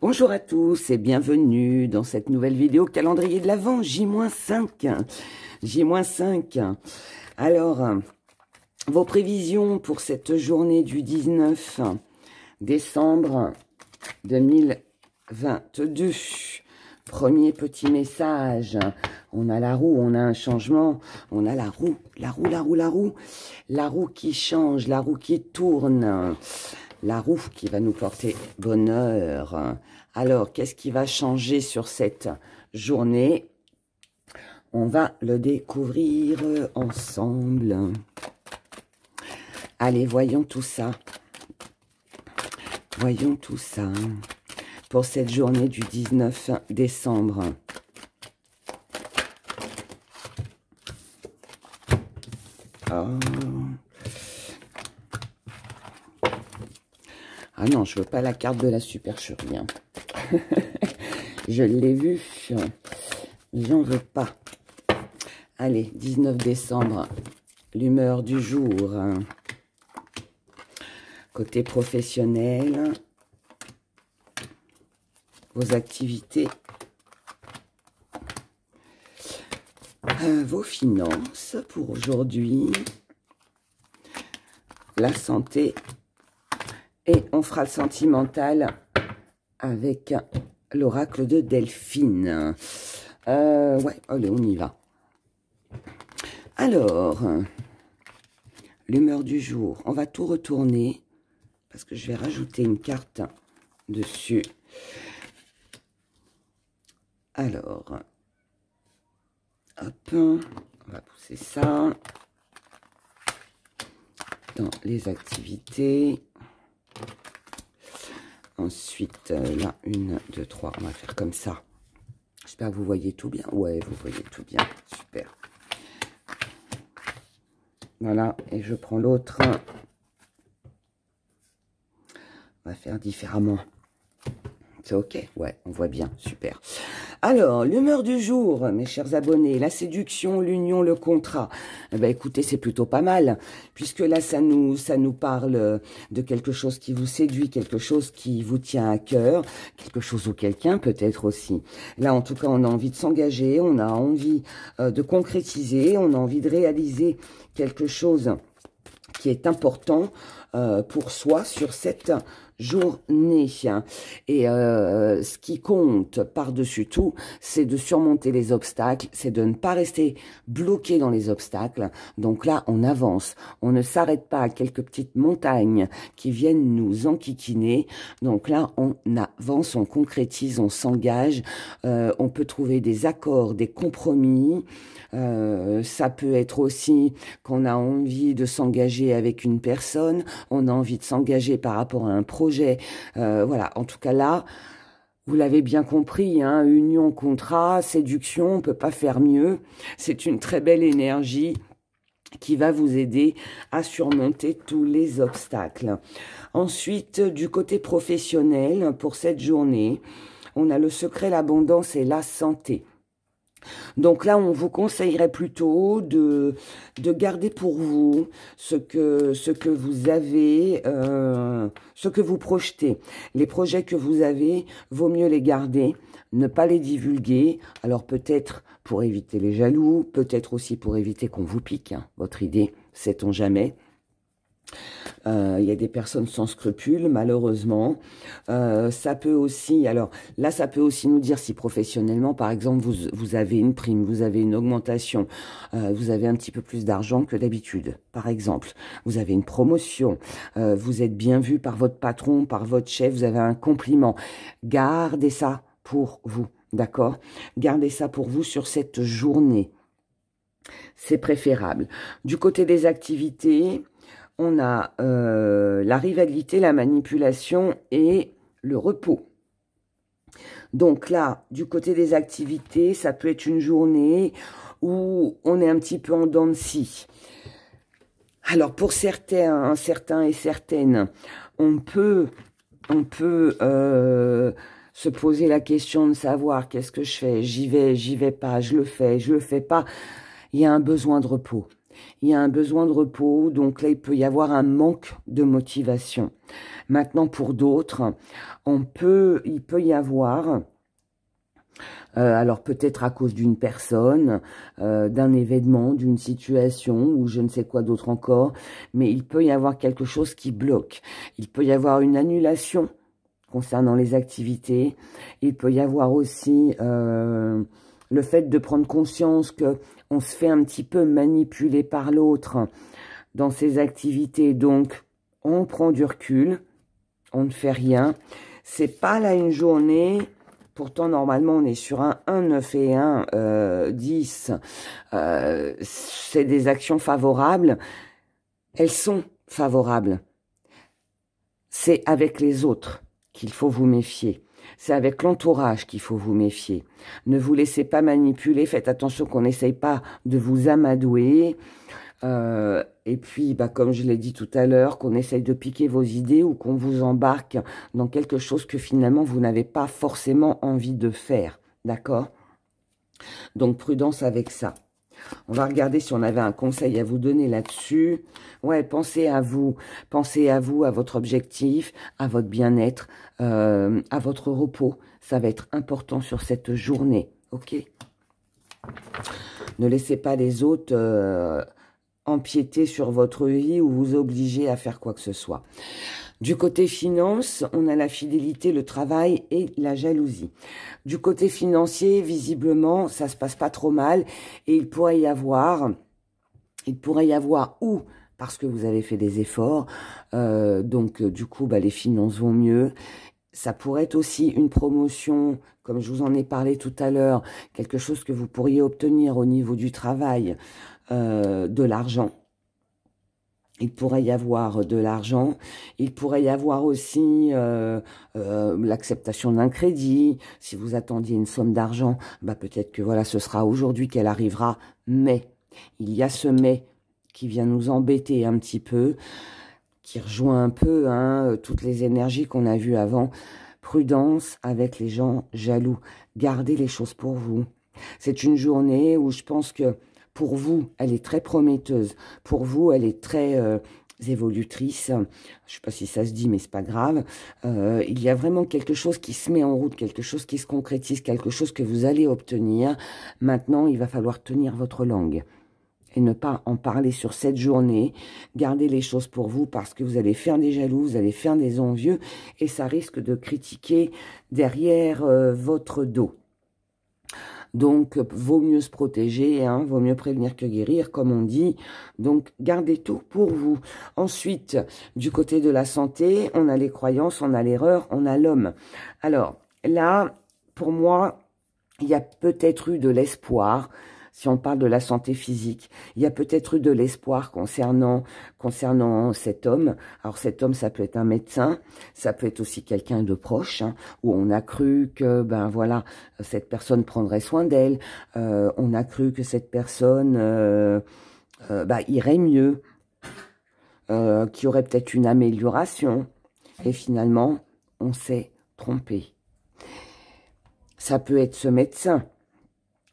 Bonjour à tous et bienvenue dans cette nouvelle vidéo calendrier de l'Avent J-5. J-5. Alors, vos prévisions pour cette journée du 19 décembre 2022. Premier petit message. On a la roue, on a un changement. On a la roue qui change, la roue qui tourne. La roue qui va nous porter bonheur. Alors, qu'est-ce qui va changer sur cette journée? On va le découvrir ensemble. Allez, voyons tout ça. Voyons tout ça. Pour cette journée du 19 décembre. Oh. Ah non, je veux pas la carte de la supercherie. Hein. Je l'ai vue. J'en veux pas. Allez, 19 décembre. L'humeur du jour. Côté professionnel. Vos activités. Vos finances pour aujourd'hui. La santé. Et on fera le sentimental avec l'oracle de Delphine. Ouais, allez, on y va. Alors, l'humeur du jour. On va tout retourner parce que je vais rajouter une carte dessus. Alors, hop, on va pousser ça dans les activités. Ensuite, là, 1, 2, 3, on va faire comme ça. J'espère que vous voyez tout bien. Ouais, vous voyez tout bien. Super. Voilà, et je prends l'autre. On va faire différemment. C'est ok? Ouais, on voit bien. Super. Alors, l'humeur du jour, mes chers abonnés, la séduction, l'union, le contrat. Eh ben, écoutez, c'est plutôt pas mal, puisque là, ça nous parle de quelque chose qui vous séduit, quelque chose qui vous tient à cœur, quelque chose ou quelqu'un peut-être aussi. Là, en tout cas, on a envie de s'engager, on a envie de concrétiser, on a envie de réaliser quelque chose qui est important pour soi sur cette journée. Et ce qui compte par-dessus tout, c'est de surmonter les obstacles, c'est de ne pas rester bloqué dans les obstacles. Donc là, on avance, on ne s'arrête pas à quelques petites montagnes qui viennent nous enquiquiner. Donc là, on avance, on concrétise, on s'engage, on peut trouver des accords, des compromis. Ça peut être aussi qu'on a envie de s'engager avec une personne, on a envie de s'engager par rapport à un projet. Voilà, en tout cas là, vous l'avez bien compris, hein, union, contrat, séduction, on ne peut pas faire mieux. C'est une très belle énergie qui va vous aider à surmonter tous les obstacles. Ensuite, du côté professionnel, pour cette journée, on a le secret, l'abondance et la santé. Donc là, on vous conseillerait plutôt de garder pour vous ce que vous avez, ce que vous projetez. Les projets que vous avez, vaut mieux les garder, ne pas les divulguer. Alors peut-être pour éviter les jaloux, peut-être aussi pour éviter qu'on vous pique, hein, votre idée, sait-on jamais. Il y a des personnes sans scrupules, malheureusement. Ça peut aussi, alors là, ça peut aussi nous dire si professionnellement, par exemple, vous avez une prime, vous avez une augmentation, vous avez un petit peu plus d'argent que d'habitude, par exemple. Vous avez une promotion, vous êtes bien vu par votre patron, par votre chef, vous avez un compliment. Gardez ça pour vous, d'accord? Gardez ça pour vous sur cette journée. C'est préférable. Du côté des activités, on a la rivalité, la manipulation et le repos. Donc là, du côté des activités, ça peut être une journée où on est un petit peu en dents de scie. Alors pour certains et certaines, on peut se poser la question de savoir qu'est-ce que je fais, j'y vais pas, je le fais pas. Il y a un besoin de repos. il y a un besoin de repos, donc là, il peut y avoir un manque de motivation. Maintenant, pour d'autres, il peut y avoir, alors peut-être à cause d'une personne, d'un événement, d'une situation, ou je ne sais quoi d'autre encore, mais il peut y avoir quelque chose qui bloque. Il peut y avoir une annulation concernant les activités. Il peut y avoir aussi le fait de prendre conscience que on se fait un petit peu manipuler par l'autre dans ses activités. Donc, on prend du recul, on ne fait rien. C'est pas là une journée, pourtant normalement on est sur un 1, 9 et 1, 10. C'est des actions favorables. Elles sont favorables. C'est avec les autres qu'il faut vous méfier. C'est avec l'entourage qu'il faut vous méfier. Ne vous laissez pas manipuler. Faites attention qu'on n'essaye pas de vous amadouer. Et puis, comme je l'ai dit tout à l'heure, qu'on essaye de piquer vos idées ou qu'on vous embarque dans quelque chose que finalement vous n'avez pas forcément envie de faire. D'accord? Donc, prudence avec ça. On va regarder si on avait un conseil à vous donner là-dessus. Ouais, pensez à vous, à votre objectif, à votre bien-être, à votre repos. Ça va être important sur cette journée, ok? Ne laissez pas les autres empiéter sur votre vie ou vous obliger à faire quoi que ce soit. Du côté finance, on a la fidélité, le travail et la jalousie. Du côté financier, visiblement, ça se passe pas trop mal et il pourrait y avoir ou parce que vous avez fait des efforts, donc du coup, les finances vont mieux. Ça pourrait être aussi une promotion, comme je vous en ai parlé tout à l'heure, quelque chose que vous pourriez obtenir au niveau du travail, de l'argent. Il pourrait y avoir de l'argent, il pourrait y avoir aussi l'acceptation d'un crédit. Si vous attendiez une somme d'argent, peut-être que voilà, ce sera aujourd'hui qu'elle arrivera. Mais il y a ce mais qui vient nous embêter un petit peu, qui rejoint un peu toutes les énergies qu'on a vues avant. Prudence avec les gens jaloux. Gardez les choses pour vous. C'est une journée où je pense que pour vous, elle est très prometteuse. Pour vous, elle est très évolutrice. Je ne sais pas si ça se dit, mais c'est pas grave. Il y a vraiment quelque chose qui se met en route, quelque chose qui se concrétise, quelque chose que vous allez obtenir. Maintenant, il va falloir tenir votre langue et ne pas en parler sur cette journée. Gardez les choses pour vous parce que vous allez faire des jaloux, vous allez faire des envieux et ça risque de critiquer derrière votre dos. Donc, vaut mieux se protéger, vaut mieux prévenir que guérir, comme on dit. Donc, gardez tout pour vous. Ensuite, du côté de la santé, on a les croyances, on a l'erreur, on a l'homme. Alors, là, pour moi, il y a peut-être eu de l'espoir. Si on parle de la santé physique, il y a peut-être eu de l'espoir concernant cet homme. Alors cet homme, ça peut être un médecin, ça peut être aussi quelqu'un de proche, où on a cru que voilà, cette personne prendrait soin d'elle, on a cru que cette personne irait mieux, qu'il y aurait peut-être une amélioration, et finalement, on s'est trompé. Ça peut être ce médecin.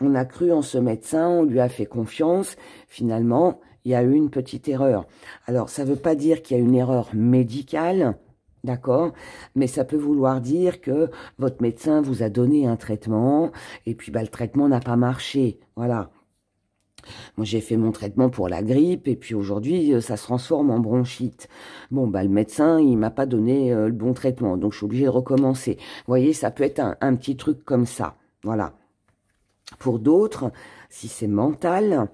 On a cru en ce médecin, on lui a fait confiance. Finalement, il y a eu une petite erreur. Alors, ça ne veut pas dire qu'il y a une erreur médicale, d'accord? Mais ça peut vouloir dire que votre médecin vous a donné un traitement et puis le traitement n'a pas marché. Voilà. Moi, j'ai fait mon traitement pour la grippe et puis aujourd'hui, ça se transforme en bronchite. Bon, le médecin, il m'a pas donné le bon traitement, donc je suis obligée de recommencer. Vous voyez, ça peut être un petit truc comme ça. Voilà. Pour d'autres, si c'est mental,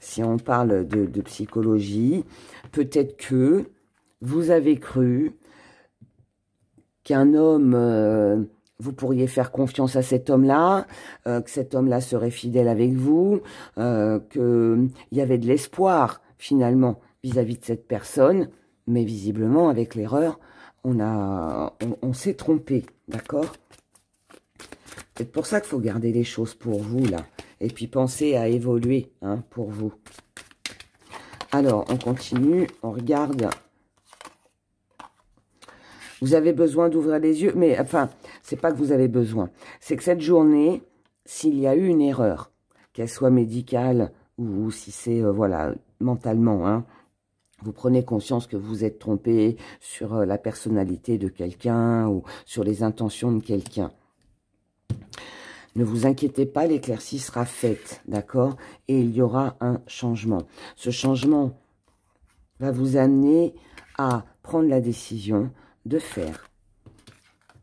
si on parle de psychologie, peut-être que vous avez cru qu'un homme, vous pourriez faire confiance à cet homme-là, que cet homme-là serait fidèle avec vous, qu'il y avait de l'espoir finalement vis-à-vis de cette personne, mais visiblement avec l'erreur, on s'est trompé, d'accord ? C'est pour ça qu'il faut garder les choses pour vous, là. Et puis, pensez à évoluer, pour vous. Alors, on continue. On regarde. Vous avez besoin d'ouvrir les yeux. Mais, enfin, c'est pas que vous avez besoin. C'est que cette journée, s'il y a eu une erreur, qu'elle soit médicale ou si c'est, voilà, mentalement, hein. Vous prenez conscience que vous êtes trompé sur la personnalité de quelqu'un ou sur les intentions de quelqu'un. Ne vous inquiétez pas, l'éclaircie sera faite, d'accord? Et il y aura un changement. Ce changement va vous amener à prendre la décision de faire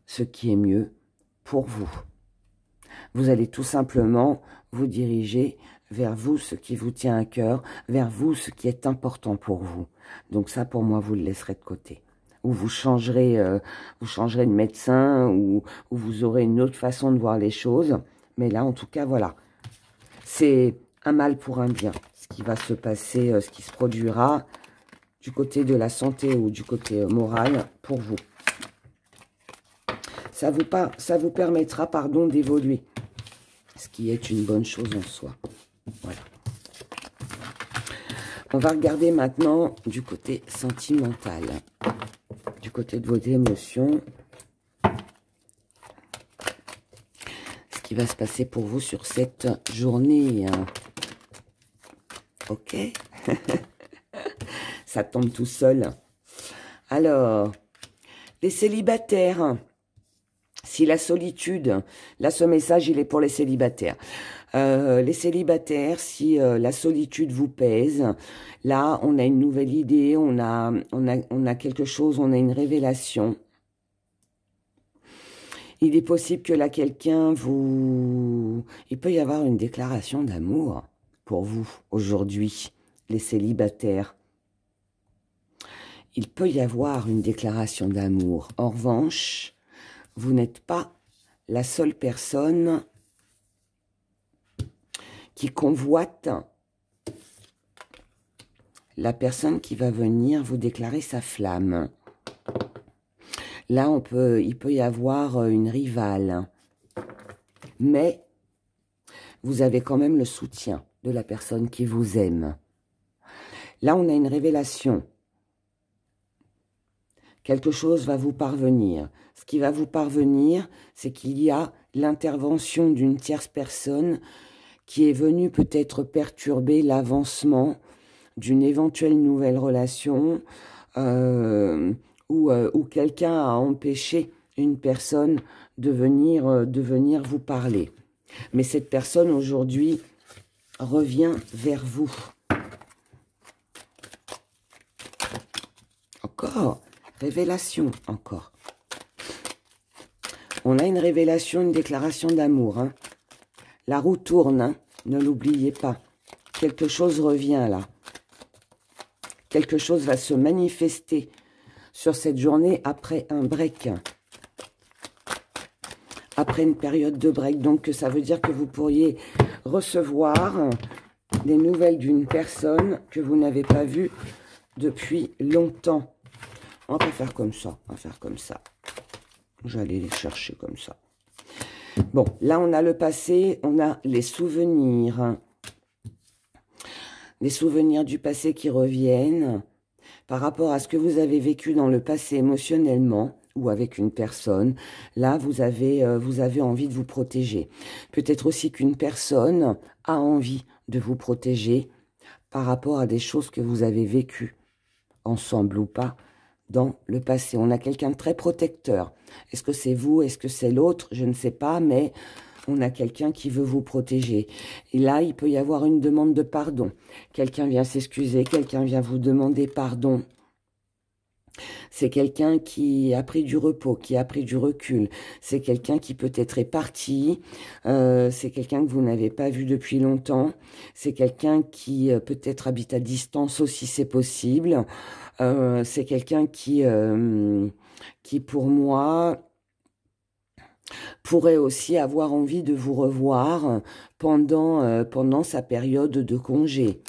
ce qui est mieux pour vous. Vous allez tout simplement vous diriger vers vous ce qui vous tient à cœur, vers vous ce qui est important pour vous. Donc ça, pour moi, vous le laisserez de côté. Ou vous changerez de médecin, ou vous aurez une autre façon de voir les choses. Mais là, en tout cas, voilà. C'est un mal pour un bien. Ce qui va se passer, ce qui se produira du côté de la santé ou du côté moral pour vous. Ça vous permettra, pardon, d'évoluer. Ce qui est une bonne chose en soi. Voilà. On va regarder maintenant du côté sentimental. Du côté de vos émotions. Ce qui va se passer pour vous sur cette journée. Ok. Ça tombe tout seul. Alors, les célibataires. Si la solitude, là ce message il est pour les célibataires. Les célibataires, si la solitude vous pèse, là on a une nouvelle idée, on a quelque chose, on a une révélation. Il est possible que là quelqu'un vous... Il peut y avoir une déclaration d'amour pour vous aujourd'hui, les célibataires. Il peut y avoir une déclaration d'amour. En revanche, vous n'êtes pas la seule personne qui convoite la personne qui va venir vous déclarer sa flamme. Là, il peut y avoir une rivale. Mais vous avez quand même le soutien de la personne qui vous aime. Là, on a une révélation. Quelque chose va vous parvenir. Ce qui va vous parvenir, c'est qu'il y a l'intervention d'une tierce personne qui est venue peut-être perturber l'avancement d'une éventuelle nouvelle relation où quelqu'un a empêché une personne de venir vous parler. Mais cette personne aujourd'hui revient vers vous. Encore, révélation, encore. On a une révélation, une déclaration d'amour. Hein. La roue tourne, hein, ne l'oubliez pas. Quelque chose revient là. Quelque chose va se manifester sur cette journée après un break. Après une période de break. Donc ça veut dire que vous pourriez recevoir des nouvelles d'une personne que vous n'avez pas vue depuis longtemps. On va faire comme ça. On va faire comme ça. Je vais aller les chercher comme ça. Bon, là, on a le passé, on a les souvenirs. Les souvenirs du passé qui reviennent par rapport à ce que vous avez vécu dans le passé émotionnellement ou avec une personne. Là, vous avez envie de vous protéger. Peut-être aussi qu'une personne a envie de vous protéger par rapport à des choses que vous avez vécues, ensemble ou pas, dans le passé. On a quelqu'un de très protecteur. Est-ce que c'est vous? Est-ce que c'est l'autre? Je ne sais pas, mais on a quelqu'un qui veut vous protéger. Et là, il peut y avoir une demande de pardon. Quelqu'un vient s'excuser, quelqu'un vient vous demander pardon. C'est quelqu'un qui a pris du repos, qui a pris du recul. C'est quelqu'un qui peut-être est parti. C'est quelqu'un que vous n'avez pas vu depuis longtemps. C'est quelqu'un qui peut-être habite à distance aussi, c'est possible. C'est quelqu'un qui, pour moi, pourrait aussi avoir envie de vous revoir pendant sa période de congé.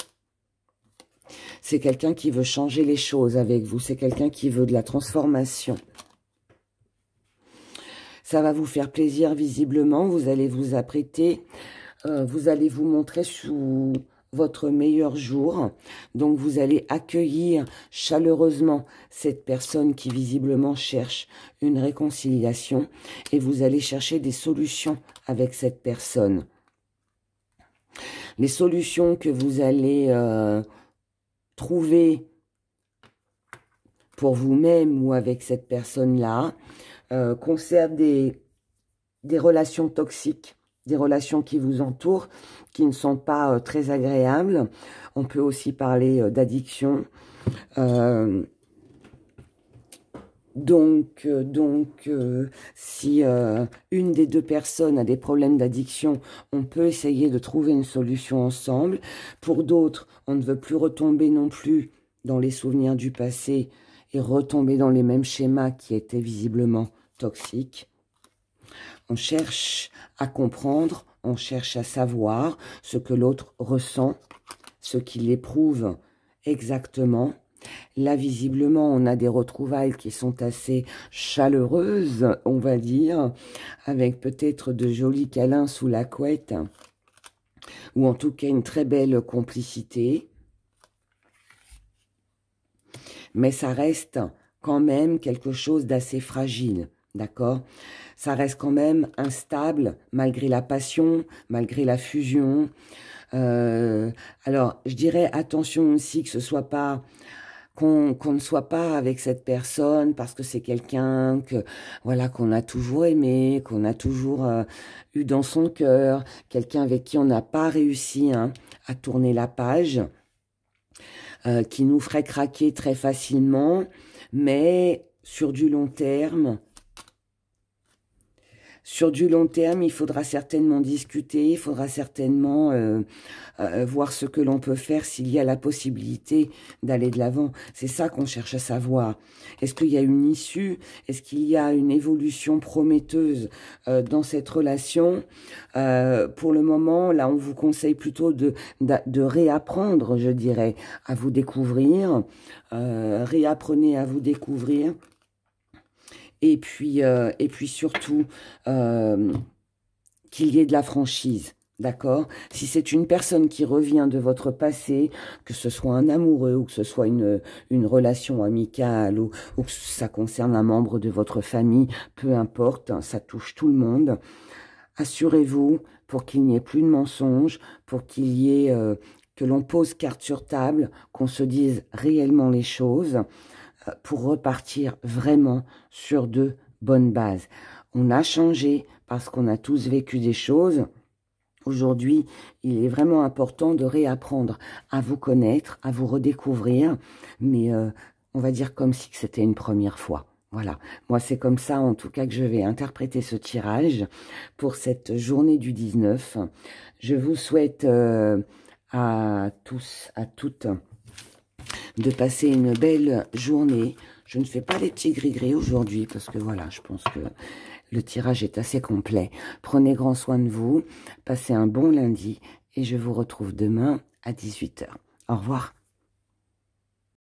C'est quelqu'un qui veut changer les choses avec vous. C'est quelqu'un qui veut de la transformation. Ça va vous faire plaisir visiblement. Vous allez vous apprêter. Vous allez vous montrer sous votre meilleur jour. Donc, vous allez accueillir chaleureusement cette personne qui visiblement cherche une réconciliation. Et vous allez chercher des solutions avec cette personne. Les solutions que vous allez trouver pour vous-même ou avec cette personne-là concerne des relations toxiques, des relations qui vous entourent, qui ne sont pas très agréables. On peut aussi parler d'addiction. Donc, si une des deux personnes a des problèmes d'addiction, on peut essayer de trouver une solution ensemble. Pour d'autres, on ne veut plus retomber non plus dans les souvenirs du passé et retomber dans les mêmes schémas qui étaient visiblement toxiques. On cherche à comprendre, on cherche à savoir ce que l'autre ressent, ce qu'il éprouve exactement. Là, visiblement, on a des retrouvailles qui sont assez chaleureuses, on va dire, avec peut-être de jolis câlins sous la couette, ou en tout cas une très belle complicité. Mais ça reste quand même quelque chose d'assez fragile, d'accord? Ça reste quand même instable, malgré la passion, malgré la fusion. Alors, je dirais attention aussi que ce soit pas... qu'on ne soit pas avec cette personne parce que c'est quelqu'un que voilà qu'on a toujours aimé, qu'on a toujours eu dans son cœur, quelqu'un avec qui on n'a pas réussi à tourner la page, qui nous ferait craquer très facilement, mais sur du long terme, il faudra certainement discuter, il faudra certainement voir ce que l'on peut faire s'il y a la possibilité d'aller de l'avant. C'est ça qu'on cherche à savoir. Est-ce qu'il y a une issue? Est-ce qu'il y a une évolution prometteuse dans cette relation? Pour le moment, là, on vous conseille plutôt de réapprendre, je dirais, à vous découvrir. Réapprenez à vous découvrir. Et puis surtout, qu'il y ait de la franchise, d'accord? Si c'est une personne qui revient de votre passé, que ce soit un amoureux ou que ce soit une relation amicale ou que ça concerne un membre de votre famille, peu importe, ça touche tout le monde. Assurez-vous pour qu'il n'y ait plus de mensonges, pour qu'il y ait... que l'on pose carte sur table, qu'on se dise réellement les choses, pour repartir vraiment sur de bonnes bases. On a changé parce qu'on a tous vécu des choses. Aujourd'hui, il est vraiment important de réapprendre à vous connaître, à vous redécouvrir, mais on va dire comme si c'était une première fois. Voilà, moi c'est comme ça en tout cas que je vais interpréter ce tirage pour cette journée du 19. Je vous souhaite à tous, à toutes, de passer une belle journée. Je ne fais pas les petits gris-gris aujourd'hui parce que voilà, je pense que le tirage est assez complet. Prenez grand soin de vous, passez un bon lundi et je vous retrouve demain à 18 h. Au revoir.